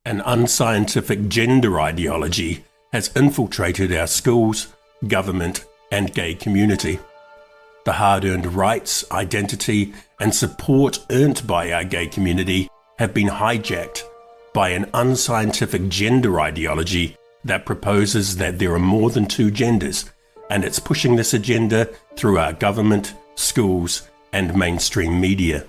An unscientific gender ideology has infiltrated our schools, government, and gay community. The hard-earned rights, identity, and support earned by our gay community have been hijacked by an unscientific gender ideology that proposes that there are more than two genders, and it's pushing this agenda through our government, schools, and mainstream media.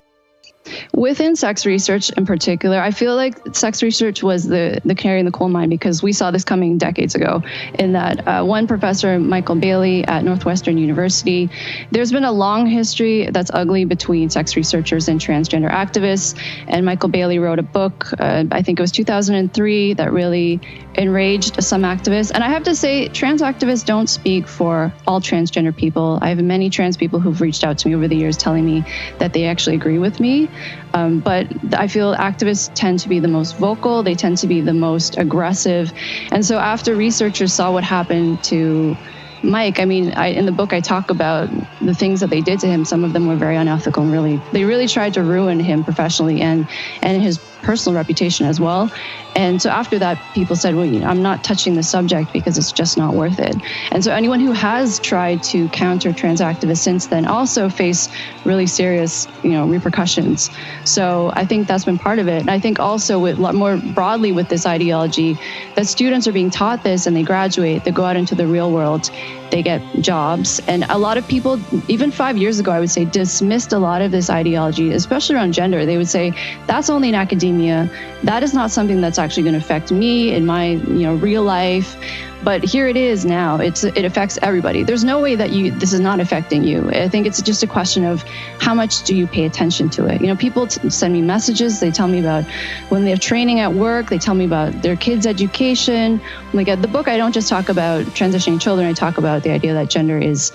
Within sex research in particular, I feel like sex research was the canary in the coal mine, because we saw this coming decades ago in that one professor, Michael Bailey at Northwestern University, there's been a long history that's ugly between sex researchers and transgender activists. And Michael Bailey wrote a book, I think it was 2003, that really enraged some activists. And I have to say, trans activists don't speak for all transgender people. I have many trans people who've reached out to me over the years telling me that they actually agree with me. But I feel activists tend to be the most vocal. They tend to be the most aggressive. And so after researchers saw what happened to Mike, in the book I talk about the things that they did to him. Some of them were very unethical, and they really tried to ruin him professionally and his personal reputation as well. And so after that, people said, well, I'm not touching the subject because it's just not worth it. And so anyone who has tried to counter trans activists since then also face really serious, repercussions. So I think that's been part of it. And I think also more broadly with this ideology, that students are being taught this and they graduate, they go out into the real world, they get jobs. And a lot of people, even 5 years ago, I would say, dismissed a lot of this ideology, especially around gender. They would say, that's only in academia. That is not something that's actually going to affect me in my, real life. But here it is now. It affects everybody. There's no way that this is not affecting you. I think it's just a question of how much do you pay attention to it. People send me messages. They tell me about when they have training at work. They tell me about their kids' education. Like at the book, I don't just talk about transitioning children. I talk about the idea that gender is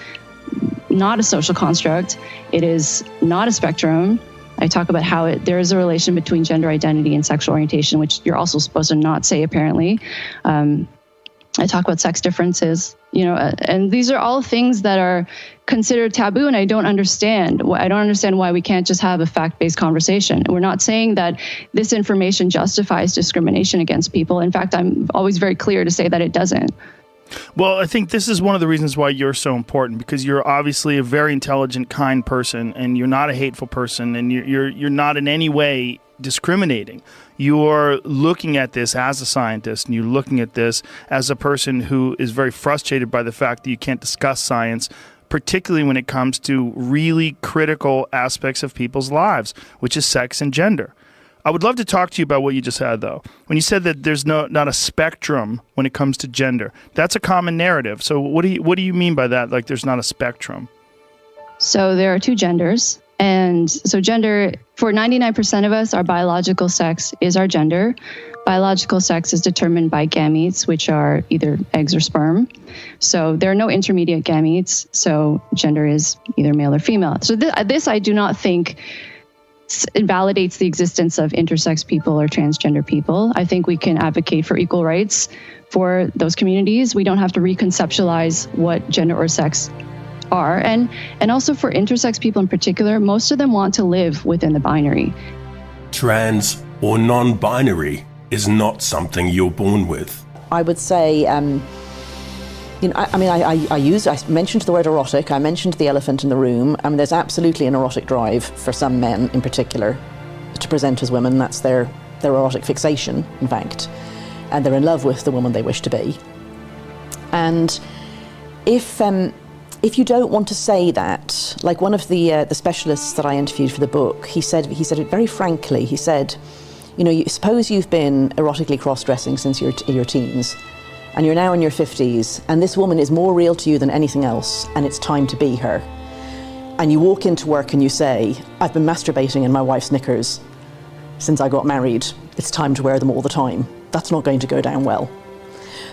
not a social construct. It is not a spectrum. I talk about how there is a relation between gender identity and sexual orientation, which you're also supposed to not say, apparently. I talk about sex differences, and these are all things that are considered taboo, and I don't understand. I don't understand why we can't just have a fact-based conversation. We're not saying that this information justifies discrimination against people. In fact, I'm always very clear to say that it doesn't. Well, I think this is one of the reasons why you're so important, because you're obviously a very intelligent, kind person, and you're not a hateful person, and you're not in any way discriminating. You're looking at this as a scientist, and you're looking at this as a person who is very frustrated by the fact that you can't discuss science, particularly when it comes to really critical aspects of people's lives, which is sex and gender. I would love to talk to you about what you just had, though. When you said that there's not a spectrum when it comes to gender, that's a common narrative. So what do you mean by that, like there's not a spectrum? So there are two genders. And so gender, for 99% of us, our biological sex is our gender. Biological sex is determined by gametes, which are either eggs or sperm. So there are no intermediate gametes. So gender is either male or female. So this I do not think invalidates the existence of intersex people or transgender people. I think we can advocate for equal rights for those communities. We don't have to reconceptualize what gender or sex are. And also for intersex people in particular, most of them want to live within the binary. Trans or non-binary is not something you're born with. I would say, I mentioned the word erotic, I mentioned the elephant in the room. There's absolutely an erotic drive for some men in particular to present as women. That's their erotic fixation, in fact. And they're in love with the woman they wish to be. And if you don't want to say that, like one of the specialists that I interviewed for the book, he said it very frankly. He said, suppose you've been erotically cross-dressing since your teens, and you're now in your 50s, and this woman is more real to you than anything else, and it's time to be her. And you walk into work and you say, I've been masturbating in my wife's knickers since I got married. It's time to wear them all the time. That's not going to go down well.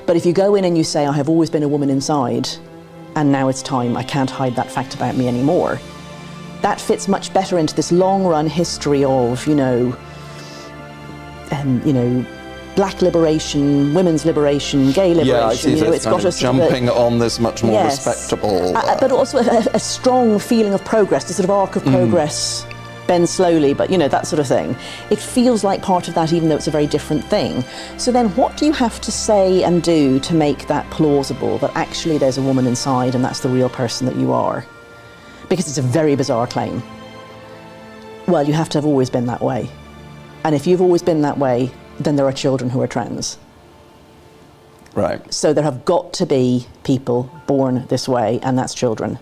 But if you go in and you say, I have always been a woman inside, and now it's time, I can't hide that fact about me anymore, that fits much better into this long-run history of, black liberation, women's liberation, gay liberation. Yeah, I see. It's got us jumping on this much more respectable. But also a strong feeling of progress, the sort of arc of progress bend slowly, but that sort of thing. It feels like part of that, even though it's a very different thing. So then what do you have to say and do to make that plausible, that actually there's a woman inside and that's the real person that you are? Because it's a very bizarre claim. Well, you have to have always been that way. And if you've always been that way, then there are children who are trans. Right. So there have got to be people born this way, and that's children.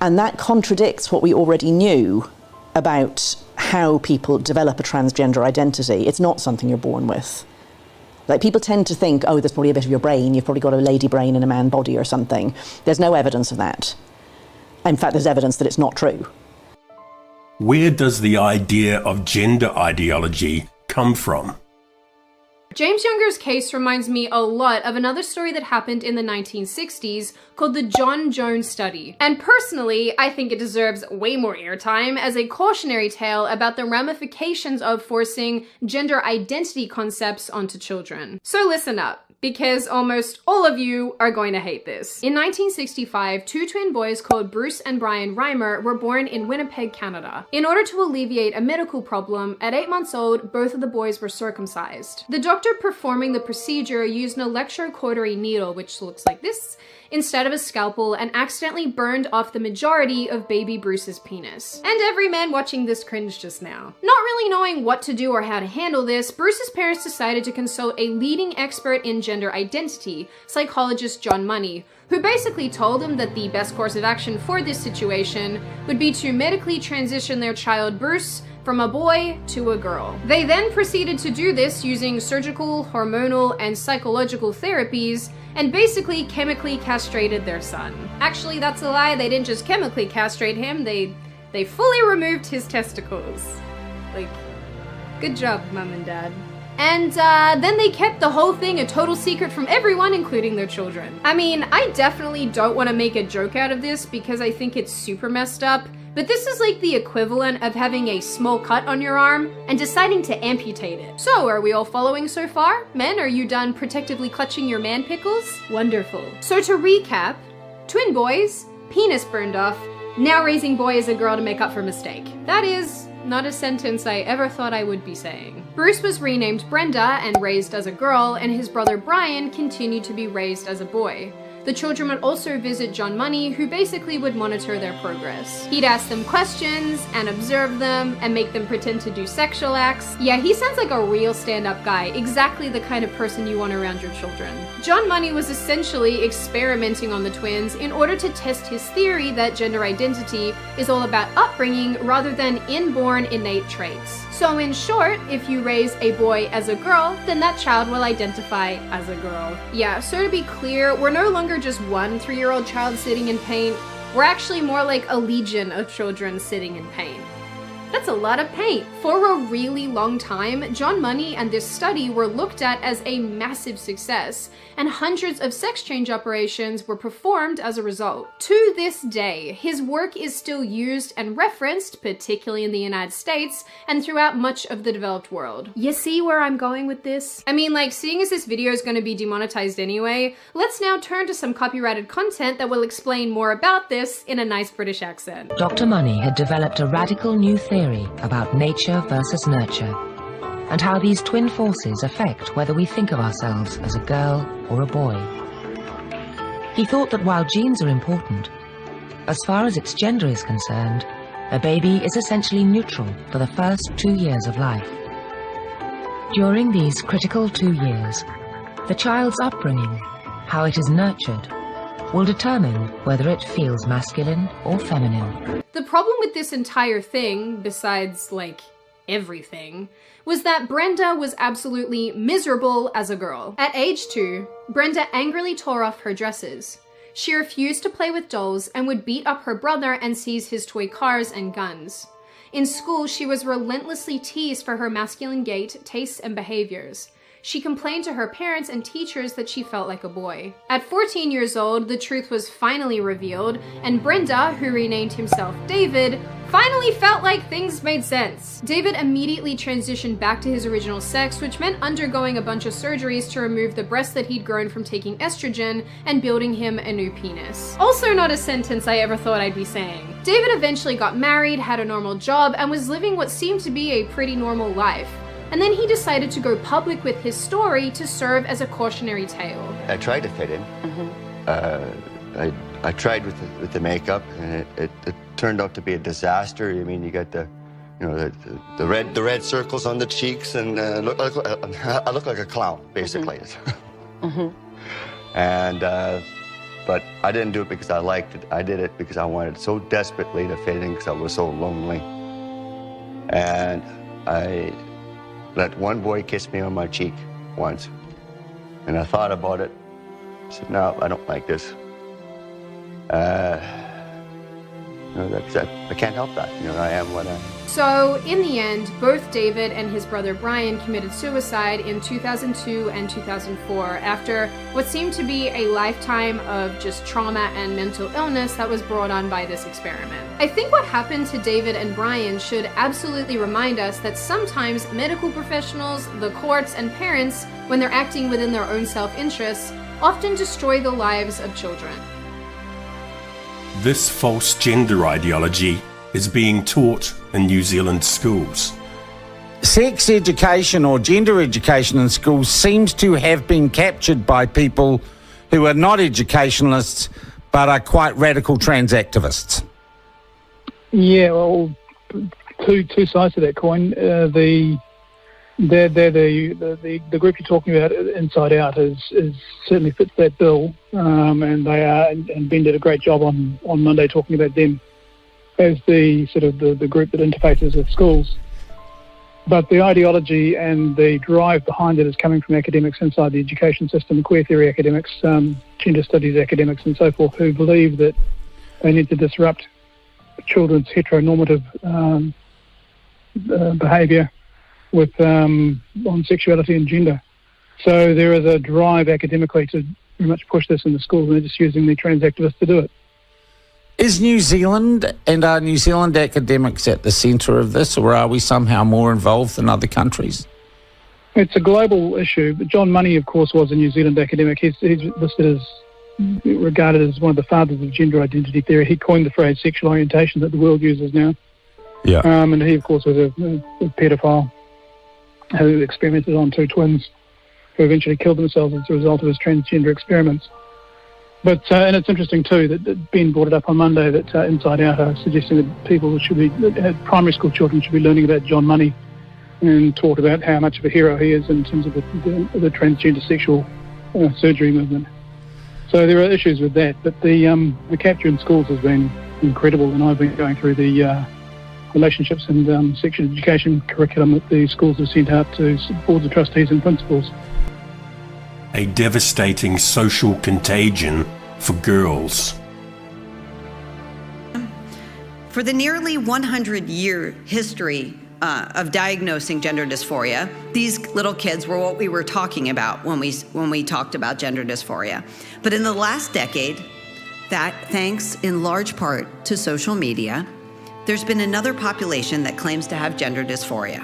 And that contradicts what we already knew about how people develop a transgender identity. It's not something you're born with. Like, people tend to think, oh, there's probably a bit of your brain, you've probably got a lady brain in a man body or something. There's no evidence of that. In fact, there's evidence that it's not true. Where does the idea of gender ideology come from? James Younger's case reminds me a lot of another story that happened in the 1960s called the John Jones Study. And personally, I think it deserves way more airtime as a cautionary tale about the ramifications of forcing gender identity concepts onto children. So listen up, because almost all of you are going to hate this. In 1965, two twin boys called Bruce and Brian Reimer were born in Winnipeg, Canada. In order to alleviate a medical problem, at 8 months old, both of the boys were circumcised. The doctor performing the procedure used an electrocautery needle, which looks like this, instead of a scalpel, and accidentally burned off the majority of baby Bruce's penis. And every man watching this cringed just now. Not really knowing what to do or how to handle this, Bruce's parents decided to consult a leading expert in gender identity, psychologist John Money, who basically told them that the best course of action for this situation would be to medically transition their child Bruce from a boy to a girl. They then proceeded to do this using surgical, hormonal, and psychological therapies, and basically chemically castrated their son. Actually, that's a lie. They didn't just chemically castrate him, they fully removed his testicles. Like, good job, Mom and Dad. And then they kept the whole thing a total secret from everyone, including their children. I mean, I definitely don't want to make a joke out of this because I think it's super messed up, but this is like the equivalent of having a small cut on your arm and deciding to amputate it. So, are we all following so far? Men, are you done protectively clutching your man pickles? Wonderful. So to recap, twin boys, penis burned off, now raising boy as a girl to make up for mistake. That is not a sentence I ever thought I would be saying. Bruce was renamed Brenda and raised as a girl, and his brother Brian continued to be raised as a boy. The children would also visit John Money, who basically would monitor their progress. He'd ask them questions and observe them and make them pretend to do sexual acts. Yeah, he sounds like a real stand-up guy, exactly the kind of person you want around your children. John Money was essentially experimenting on the twins in order to test his theory that gender identity is all about upbringing rather than inborn innate traits. So in short, if you raise a boy as a girl, then that child will identify as a girl. Yeah, so to be clear, we're no longer just one 3-year-old child sitting in paint. We're actually more like a legion of children sitting in paint. That's a lot of paint. For a really long time, John Money and this study were looked at as a massive success, and hundreds of sex change operations were performed as a result. To this day, his work is still used and referenced, particularly in the United States, and throughout much of the developed world. You see where I'm going with this? I mean, like, seeing as this video is going to be demonetized anyway, let's now turn to some copyrighted content that will explain more about this in a nice British accent. Dr. Money had developed a radical new theory about nature versus nurture, and how these twin forces affect whether we think of ourselves as a girl or a boy. He thought that while genes are important, as far as its gender is concerned, a baby is essentially neutral for the first 2 years of life. During these critical 2 years, the child's upbringing, how it is nurtured, will determine whether it feels masculine or feminine. The problem with this entire thing, besides, like, everything, was that Brenda was absolutely miserable as a girl. At age 2, Brenda angrily tore off her dresses. She refused to play with dolls and would beat up her brother and seize his toy cars and guns. In school, she was relentlessly teased for her masculine gait, tastes, and behaviors. she complained to her parents and teachers that she felt like a boy. At 14 years old, the truth was finally revealed, and Brenda, who renamed himself David, finally felt like things made sense. David immediately transitioned back to his original sex, which meant undergoing a bunch of surgeries to remove the breast that he'd grown from taking estrogen and building him a new penis. Also not a sentence I ever thought I'd be saying. David eventually got married, had a normal job, and was living what seemed to be a pretty normal life. And then he decided to go public with his story to serve as a cautionary tale. I tried to fit in. I tried with the makeup, and it turned out to be a disaster. I mean, you got the red circles on the cheeks, and I look like a clown, basically. And but I didn't do it because I liked it. I did it because I wanted so desperately to fit in because I was so lonely. And I let one boy kiss me on my cheek once, and I thought about it. I said, no, I don't like this. I can't help that. I am what I am. So, in the end, both David and his brother Brian committed suicide in 2002 and 2004 after what seemed to be a lifetime of just trauma and mental illness that was brought on by this experiment. I think what happened to David and Brian should absolutely remind us that sometimes medical professionals, the courts, and parents, when they're acting within their own self-interests, often destroy the lives of children. This false gender ideology is being taught in New Zealand schools. Sex education or gender education in schools seems to have been captured by people who are not educationalists but are quite radical trans activists. Yeah, well, two sides to that coin. The group you're talking about, Inside Out, is certainly fits that bill, and they are, and Ben did a great job on Monday talking about them as the sort of the group that interfaces with schools. But the ideology and the drive behind it is coming from academics inside the education system, queer theory academics, gender studies academics, and so forth, who believe that they need to disrupt children's heteronormative behaviour with on sexuality and gender. So there is a drive academically to very much push this in the schools, and they're just using the trans activists to do it. Is New Zealand and are New Zealand academics at the centre of this, or are we somehow more involved than other countries? It's a global issue, but John Money, of course, was a New Zealand academic. He's listed as, regarded as one of the fathers of gender identity theory. He coined the phrase sexual orientation that the world uses now. Yeah. And he, of course, was a paedophile who experimented on two twins who eventually killed themselves as a result of his transgender experiments. But and it's interesting too that Ben brought it up on Monday that Inside Out are suggesting that people primary school children should be learning about John Money and taught about how much of a hero he is in terms of the transgender sexual surgery movement. So there are issues with that, but the capture in schools has been incredible, and I've been going through the relationships and sexual education curriculum that the schools have sent out to boards of trustees and principals. A devastating social contagion for girls. For the nearly 100-year history of diagnosing gender dysphoria, these little kids were what we were talking about when we talked about gender dysphoria. But in the last decade, that thanks in large part to social media, there's been another population that claims to have gender dysphoria.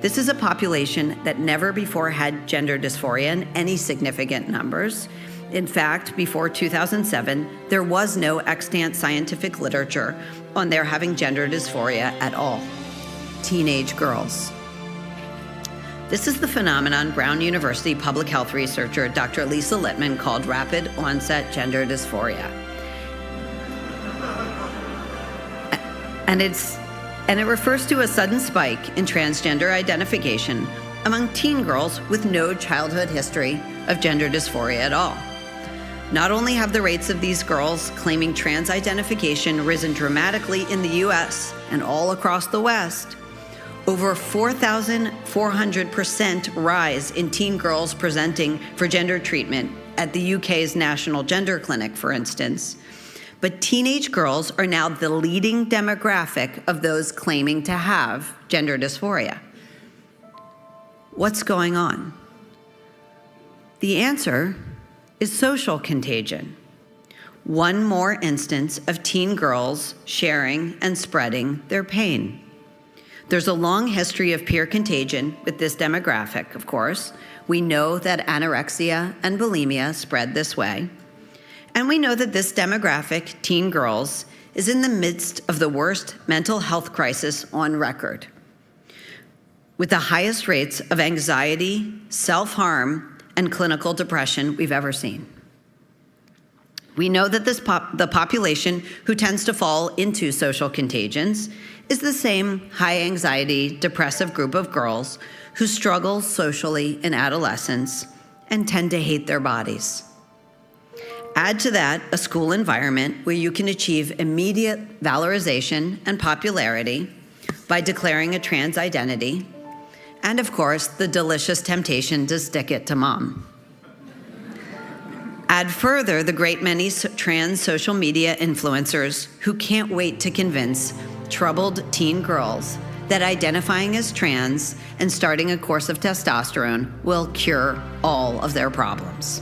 This is a population that never before had gender dysphoria in any significant numbers. In fact, before 2007, there was no extant scientific literature on their having gender dysphoria at all. Teenage girls. This is the phenomenon Brown University public health researcher Dr. Lisa Littman called rapid onset gender dysphoria. And it refers to a sudden spike in transgender identification among teen girls with no childhood history of gender dysphoria at all. Not only have the rates of these girls claiming trans identification risen dramatically in the US and all across the West, over 4,400% rise in teen girls presenting for gender treatment at the UK's National Gender Clinic, for instance. But teenage girls are now the leading demographic of those claiming to have gender dysphoria. What's going on? The answer is social contagion. One more instance of teen girls sharing and spreading their pain. There's a long history of peer contagion with this demographic, of course. We know that anorexia and bulimia spread this way. And we know that this demographic, teen girls, is in the midst of the worst mental health crisis on record, with the highest rates of anxiety, self-harm, and clinical depression we've ever seen. We know that the population who tends to fall into social contagions is the same high anxiety, depressive group of girls who struggle socially in adolescence and tend to hate their bodies. Add to that a school environment where you can achieve immediate valorization and popularity by declaring a trans identity, and of course, the delicious temptation to stick it to mom. Add further the great many trans social media influencers who can't wait to convince troubled teen girls that identifying as trans and starting a course of testosterone will cure all of their problems.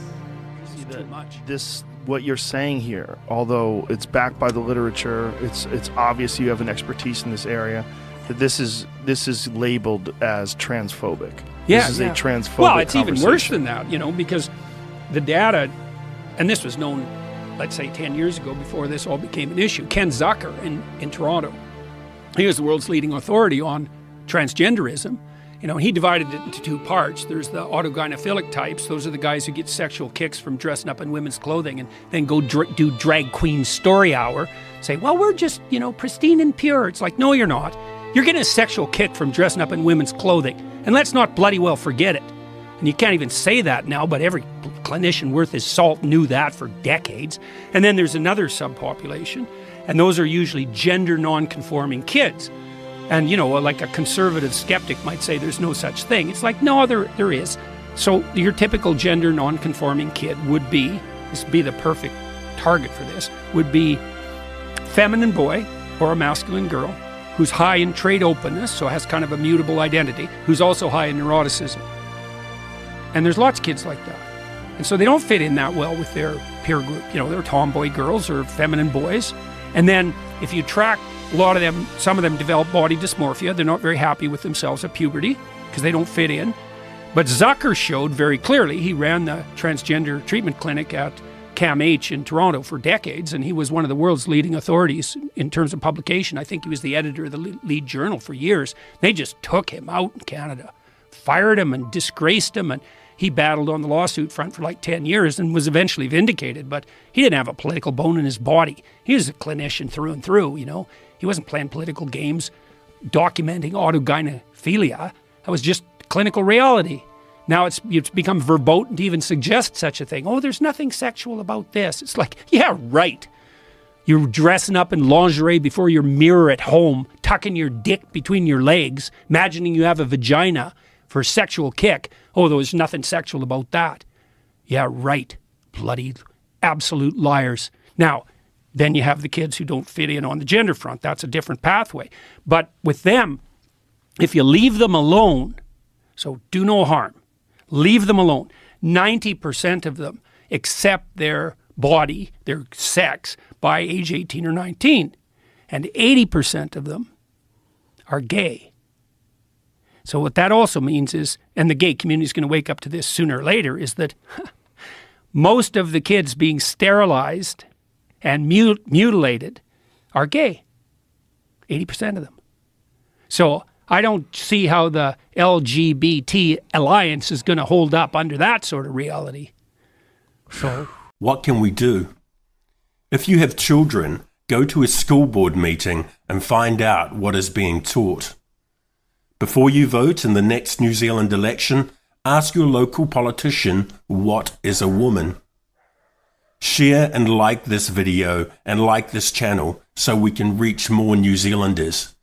What you're saying here, although it's backed by the literature, it's obvious you have an expertise in this area, that this is labeled as transphobic. Yeah, this is a transphobic Well, it's even worse conversation. than that, because the data, and this was known, let's say 10 years ago before this all became an issue. Ken Zucker in Toronto, he was the world's leading authority on transgenderism. He divided it into two parts. There's the autogynephilic types. Those are the guys who get sexual kicks from dressing up in women's clothing and then go do drag queen story hour. Say, well, we're just, pristine and pure. It's like, no, you're not. You're getting a sexual kick from dressing up in women's clothing. And let's not bloody well forget it. And you can't even say that now, but every clinician worth his salt knew that for decades. And then there's another subpopulation, and those are usually gender non-conforming kids. And, like a conservative skeptic might say there's no such thing. It's like, no, there is. So your typical gender non-conforming kid would be the perfect target for this, would be feminine boy or a masculine girl who's high in trait openness, so has kind of a mutable identity, who's also high in neuroticism. And there's lots of kids like that. And so they don't fit in that well with their peer group. They're tomboy girls or feminine boys. And then if you track a lot of them, some of them develop body dysmorphia. They're not very happy with themselves at puberty because they don't fit in. But Zucker showed very clearly, he ran the transgender treatment clinic at CAMH in Toronto for decades, and he was one of the world's leading authorities in terms of publication. I think he was the editor of the lead journal for years. They just took him out in Canada, fired him and disgraced him, and he battled on the lawsuit front for like 10 years and was eventually vindicated, but he didn't have a political bone in his body. He was a clinician through and through, He wasn't playing political games, documenting autogynephilia. That was just clinical reality. Now it's become verboten to even suggest such a thing. Oh, there's nothing sexual about this. It's like, yeah, right. You're dressing up in lingerie before your mirror at home, tucking your dick between your legs, imagining you have a vagina for a sexual kick. Oh, there's nothing sexual about that. Yeah, right. Bloody absolute liars. Now, then you have the kids who don't fit in on the gender front. That's a different pathway. But with them, if you leave them alone, so do no harm, leave them alone, 90% of them accept their body, their sex, by age 18 or 19. And 80% of them are gay. So what that also means is, and the gay community is going to wake up to this sooner or later, is that most of the kids being sterilized and mutilated are gay. 80% of them. So I don't see how the LGBT alliance is going to hold up under that sort of reality. So what can we do? If you have children, go to a school board meeting and find out what is being taught. Before you vote in the next New Zealand election, ask your local politician, what is a woman? Share and like this video and like this channel so we can reach more New Zealanders.